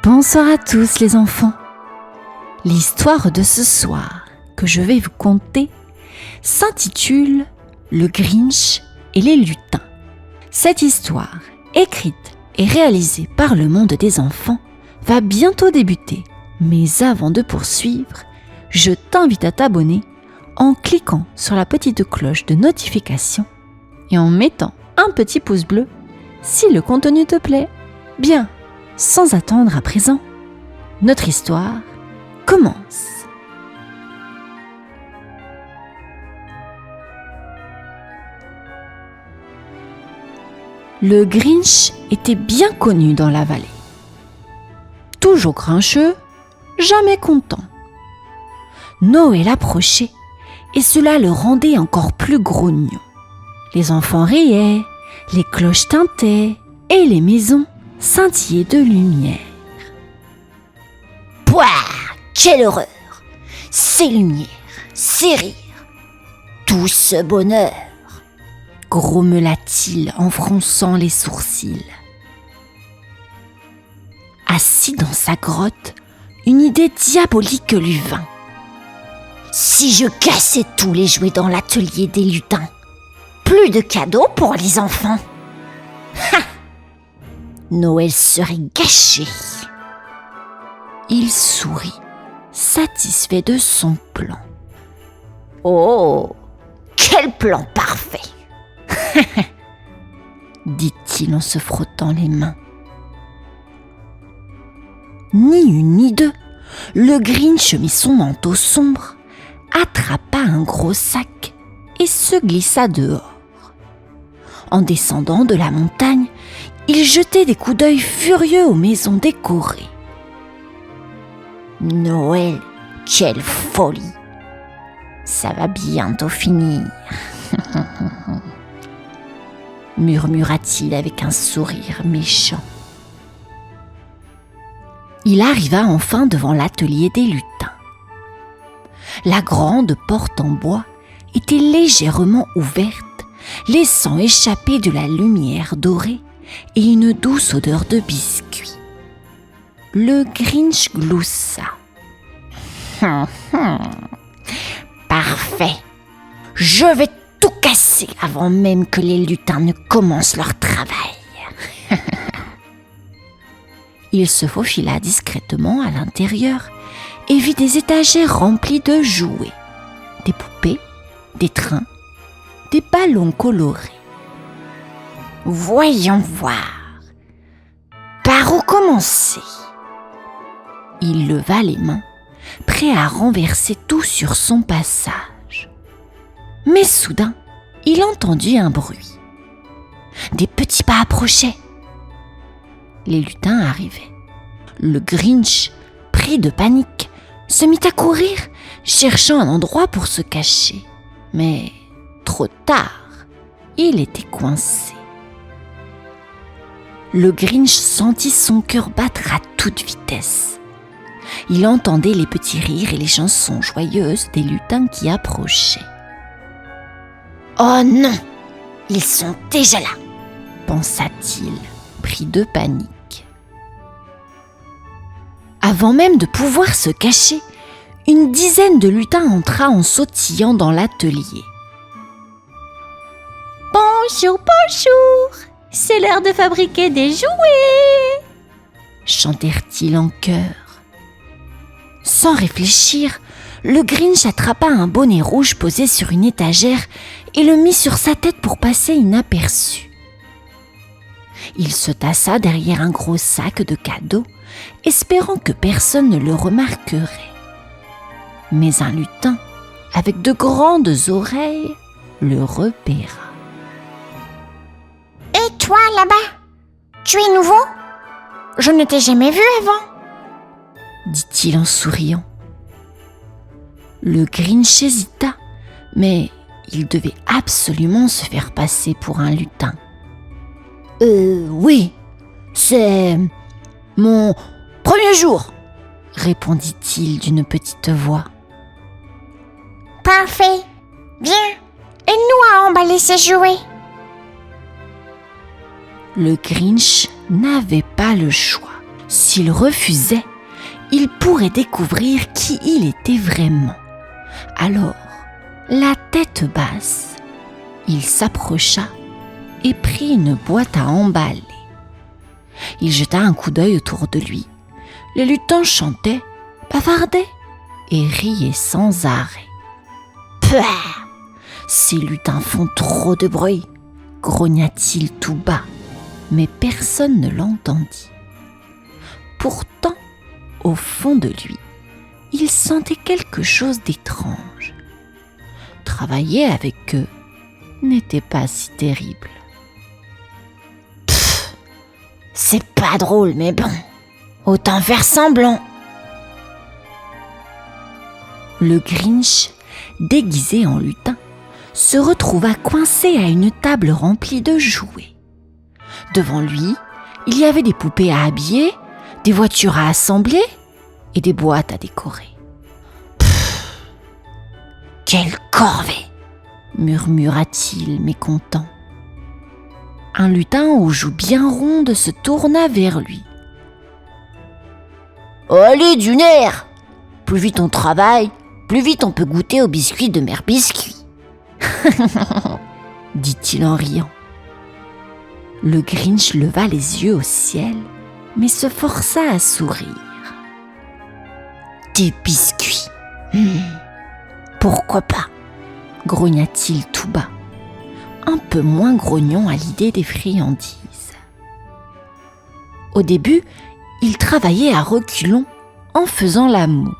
Bonsoir à tous les enfants. L'histoire de ce soir que je vais vous conter s'intitule « Le Grinch et les lutins ». Cette histoire, écrite et réalisée par le monde des enfants, va bientôt débuter. Mais avant de poursuivre, je t'invite à t'abonner en cliquant sur la petite cloche de notification et en mettant un petit pouce bleu si le contenu te plaît. Bien, sans attendre à présent, notre histoire commence. Le Grinch était bien connu dans la vallée. Toujours grincheux, jamais content. Noël approchait et cela le rendait encore plus grognon. Les enfants riaient, les cloches tintaient et les maisons scintillaient de lumière. Pouah, quelle horreur! Ces lumières, ces rires, tout ce bonheur! Grommela-t-il en fronçant les sourcils. Assis dans sa grotte, une idée diabolique lui vint. Si je cassais tous les jouets dans l'atelier des lutins, plus de cadeaux pour les enfants. Ha! Noël serait gâché. Il sourit, satisfait de son plan. Oh, quel plan parfait! dit-il en se frottant les mains. Ni une ni deux, le Grinch mit son manteau sombre, attrapa un gros sac et se glissa dehors. En descendant de la montagne, il jetait des coups d'œil furieux aux maisons décorées. Noël, quelle folie! Ça va bientôt finir. murmura-t-il avec un sourire méchant. Il arriva enfin devant l'atelier des lutins. La grande porte en bois était légèrement ouverte, laissant échapper de la lumière dorée et une douce odeur de biscuits. Le Grinch gloussa. Parfait! Je vais tout casser avant même que les lutins ne commencent leur travail. Il se faufila discrètement à l'intérieur et vit des étagères remplies de jouets, des poupées, des trains, des ballons colorés. Voyons voir. Par où commencer? Il leva les mains, prêt à renverser tout sur son passage. Mais soudain, il entendit un bruit. Des petits pas approchaient. Les lutins arrivaient. Le Grinch, pris de panique, se mit à courir, cherchant un endroit pour se cacher. Mais trop tard, il était coincé. Le Grinch sentit son cœur battre à toute vitesse. Il entendait les petits rires et les chansons joyeuses des lutins qui approchaient. « Oh non, ils sont déjà là !» pensa-t-il, pris de panique. Avant même de pouvoir se cacher, une dizaine de lutins entra en sautillant dans l'atelier. « Bonjour, bonjour, c'est l'heure de fabriquer des jouets !» chantèrent-ils en chœur. Sans réfléchir, le Grinch attrapa un bonnet rouge posé sur une étagère et le mit sur sa tête pour passer inaperçu. Il se tassa derrière un gros sac de cadeaux, espérant que personne ne le remarquerait. Mais un lutin, avec de grandes oreilles, le repéra. « Et toi, là-bas, tu es nouveau? Je ne t'ai jamais vu avant. » dit-il en souriant. Le Grinch hésita, mais il devait absolument se faire passer pour un lutin. Oui, c'est mon premier jour, répondit-il d'une petite voix. Parfait, viens, aide-nous à emballer ces jouets. Le Grinch n'avait pas le choix. S'il refusait, il pourrait découvrir qui il était vraiment. Alors, la tête basse, il s'approcha et prit une boîte à emballer. Il jeta un coup d'œil autour de lui. Les lutins chantaient, bavardaient et riaient sans arrêt. « Pouah! Ces lutins font trop de bruit !» grogna-t-il tout bas, mais personne ne l'entendit. Pourtant, au fond de lui, il sentait quelque chose d'étrange. Travailler avec eux n'était pas si terrible. C'est pas drôle, mais bon, autant faire semblant. Le Grinch, déguisé en lutin, se retrouva coincé à une table remplie de jouets. Devant lui, il y avait des poupées à habiller, des voitures à assembler et des boîtes à décorer. « Quelle corvée !» murmura-t-il mécontent. Un lutin aux joues bien rondes se tourna vers lui. « Allez, du nerf ! Plus vite on travaille, plus vite on peut goûter aux biscuits de Mère Biscuit. » dit-il en riant. Le Grinch leva les yeux au ciel, mais se força à sourire. « Des biscuits, pourquoi pas ?» grogna-t-il tout bas, un peu moins grognon à l'idée des friandises. Au début, il travaillait à reculons en faisant la moue.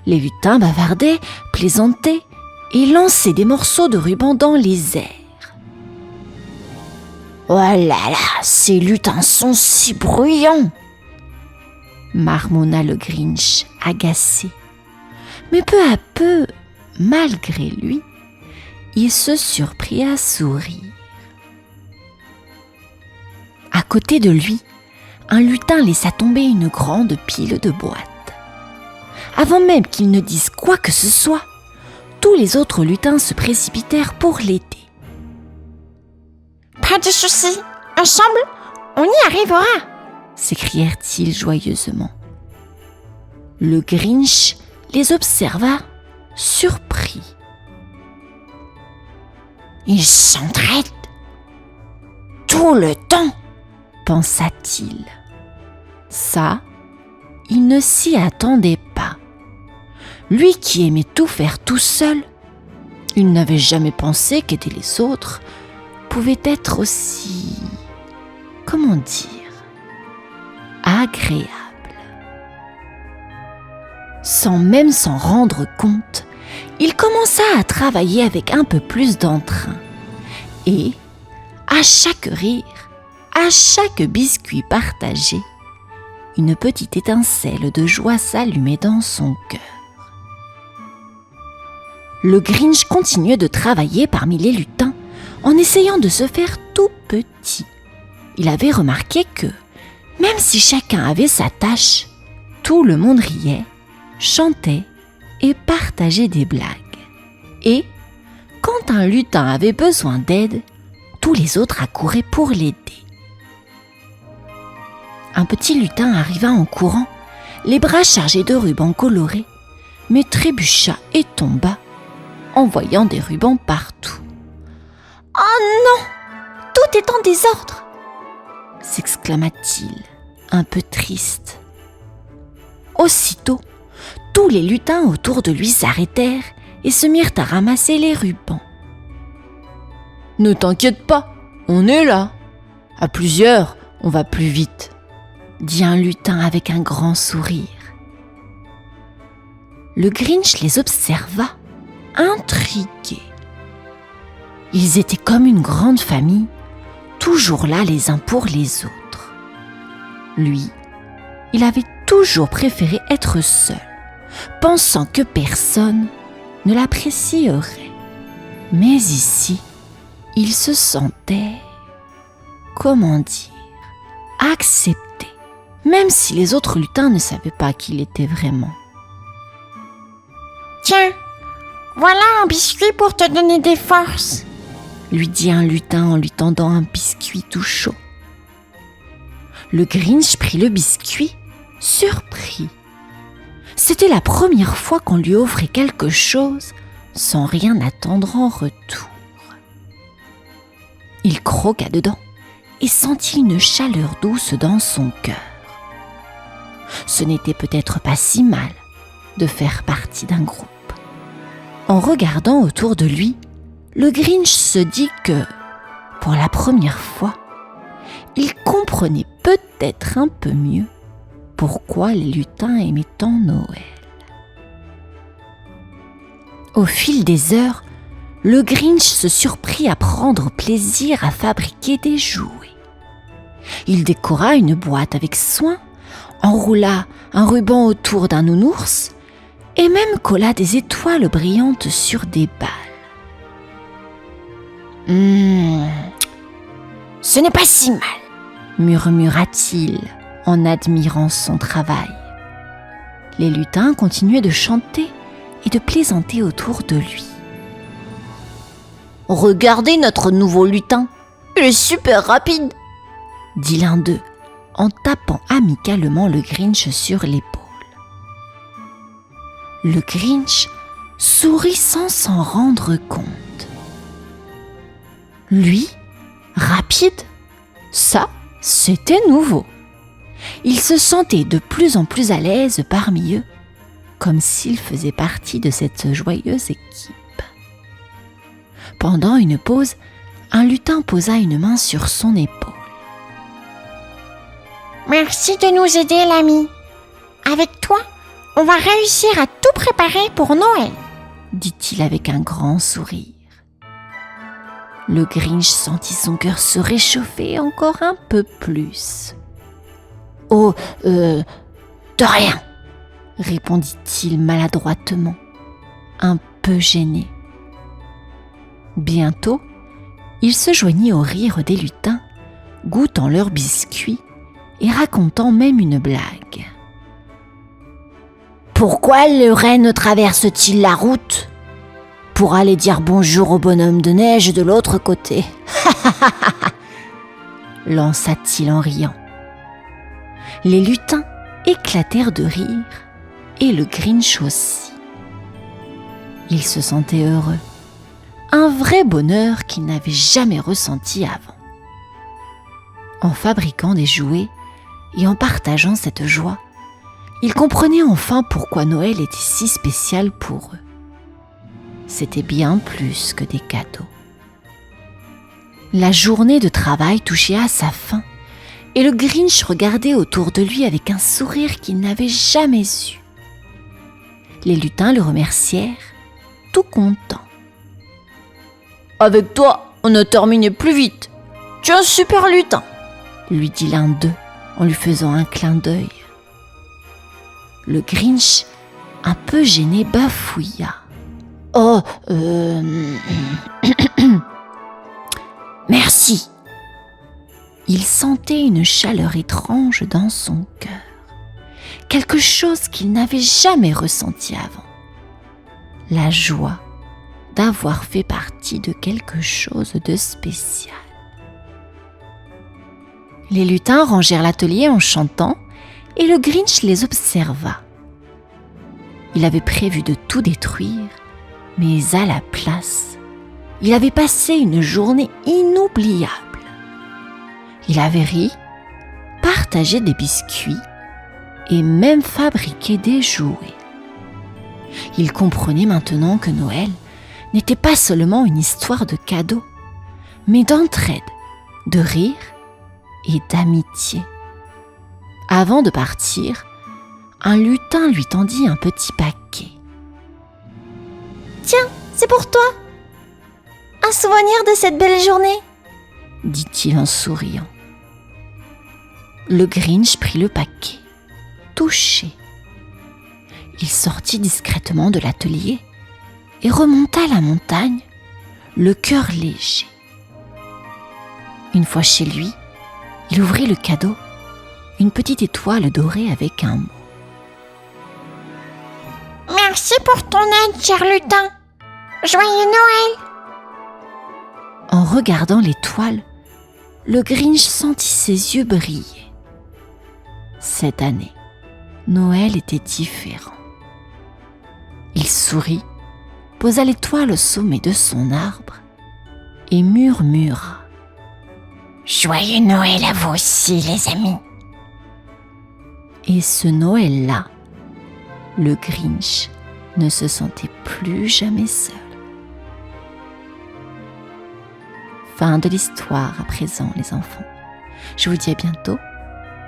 Les lutins bavardaient, plaisantaient et lançaient des morceaux de ruban dans les airs. « Oh là là, ces lutins sont si bruyants !» marmonna le Grinch, agacé. Mais peu à peu, malgré lui, il se surprit à sourire. À côté de lui, un lutin laissa tomber une grande pile de boîtes. Avant même qu'il ne dise quoi que ce soit, tous les autres lutins se précipitèrent pour l'aider. « Pas de souci, ensemble, on y arrivera !» s'écrièrent-ils joyeusement. Le Grinch les observa, surpris. « Ils s'entraident tout le temps !» pensa-t-il. Ça, il ne s'y attendait pas. Lui qui aimait tout faire tout seul, il n'avait jamais pensé qu'aider les autres pouvait être aussi, comment dire, agréable. Sans même s'en rendre compte, il commença à travailler avec un peu plus d'entrain. Et, à chaque rire, à chaque biscuit partagé, une petite étincelle de joie s'allumait dans son cœur. Le Grinch continuait de travailler parmi les lutins en essayant de se faire tout petit. Il avait remarqué que, même si chacun avait sa tâche, tout le monde riait, chantait et partageait des blagues. Et, quand un lutin avait besoin d'aide, tous les autres accouraient pour l'aider. Un petit lutin arriva en courant, les bras chargés de rubans colorés, mais trébucha et tomba, en voyant des rubans partout. « Oh non! Tout est en désordre !» s'exclama-t-il, un peu triste. Aussitôt, tous les lutins autour de lui s'arrêtèrent et se mirent à ramasser les rubans. « Ne t'inquiète pas, on est là. À plusieurs, on va plus vite. » dit un lutin avec un grand sourire. Le Grinch les observa, intrigué. Ils étaient comme une grande famille, toujours là les uns pour les autres. Lui, il avait toujours préféré être seul, pensant que personne ne l'apprécierait. Mais ici, il se sentait, comment dire, accepté, même si les autres lutins ne savaient pas qui il était vraiment. « Tiens, voilà un biscuit pour te donner des forces !» lui dit un lutin en lui tendant un biscuit tout chaud. Le Grinch prit le biscuit, surpris. C'était la première fois qu'on lui offrait quelque chose sans rien attendre en retour. Il croqua dedans et sentit une chaleur douce dans son cœur. Ce n'était peut-être pas si mal de faire partie d'un groupe. En regardant autour de lui, le Grinch se dit que, pour la première fois, il comprenait peut-être un peu mieux pourquoi les lutins aimaient tant Noël. Au fil des heures, le Grinch se surprit à prendre plaisir à fabriquer des jouets. Il décora une boîte avec soin, enroula un ruban autour d'un nounours et même colla des étoiles brillantes sur des balles. Ce n'est pas si mal, murmura-t-il en admirant son travail. Les lutins continuaient de chanter et de plaisanter autour de lui. Regardez notre nouveau lutin, il est super rapide, dit l'un d'eux en tapant amicalement le Grinch sur l'épaule. Le Grinch sourit sans s'en rendre compte. Lui, rapide, ça, c'était nouveau. Il se sentait de plus en plus à l'aise parmi eux, comme s'il faisait partie de cette joyeuse équipe. Pendant une pause, un lutin posa une main sur son épaule. Merci de nous aider, l'ami. Avec toi, on va réussir à tout préparer pour Noël, dit-il avec un grand sourire. Le Grinch sentit son cœur se réchauffer encore un peu plus. « Oh, de rien !» répondit-il maladroitement, un peu gêné. Bientôt, il se joignit au rire des lutins, goûtant leurs biscuits et racontant même une blague. « Pourquoi le renne traverse-t-il la route ? Pour aller dire bonjour au bonhomme de neige de l'autre côté. » lança-t-il en riant. Les lutins éclatèrent de rire et le Grinch aussi. Il se sentait heureux, un vrai bonheur qu'il n'avait jamais ressenti avant. En fabriquant des jouets et en partageant cette joie, il comprenait enfin pourquoi Noël était si spécial pour eux. C'était bien plus que des cadeaux. La journée de travail touchait à sa fin et le Grinch regardait autour de lui avec un sourire qu'il n'avait jamais eu. Les lutins le remercièrent, tout contents. « Avec toi, on a terminé plus vite. Tu es un super lutin !» lui dit l'un d'eux en lui faisant un clin d'œil. Le Grinch, un peu gêné, bafouilla. « Oh, merci !» Il sentait une chaleur étrange dans son cœur, quelque chose qu'il n'avait jamais ressenti avant. La joie d'avoir fait partie de quelque chose de spécial. Les lutins rangèrent l'atelier en chantant et le Grinch les observa. Il avait prévu de tout détruire, mais à la place, il avait passé une journée inoubliable. Il avait ri, partagé des biscuits et même fabriqué des jouets. Il comprenait maintenant que Noël n'était pas seulement une histoire de cadeaux, mais d'entraide, de rire et d'amitié. Avant de partir, un lutin lui tendit un petit paquet. « Tiens, c'est pour toi. Un souvenir de cette belle journée, » dit-il en souriant. Le Grinch prit le paquet, touché. Il sortit discrètement de l'atelier et remonta la montagne, le cœur léger. Une fois chez lui, il ouvrit le cadeau, une petite étoile dorée avec un mot. « Merci pour ton aide, cher lutin. Joyeux Noël !» En regardant l'étoile, le Grinch sentit ses yeux briller. Cette année, Noël était différent. Il sourit, posa l'étoile au sommet de son arbre et murmura. Joyeux Noël à vous aussi, les amis. Et ce Noël-là, le Grinch ne se sentait plus jamais seul. Fin de l'histoire à présent, les enfants. Je vous dis à bientôt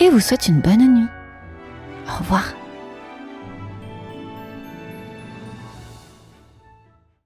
et vous souhaite une bonne nuit. Au revoir.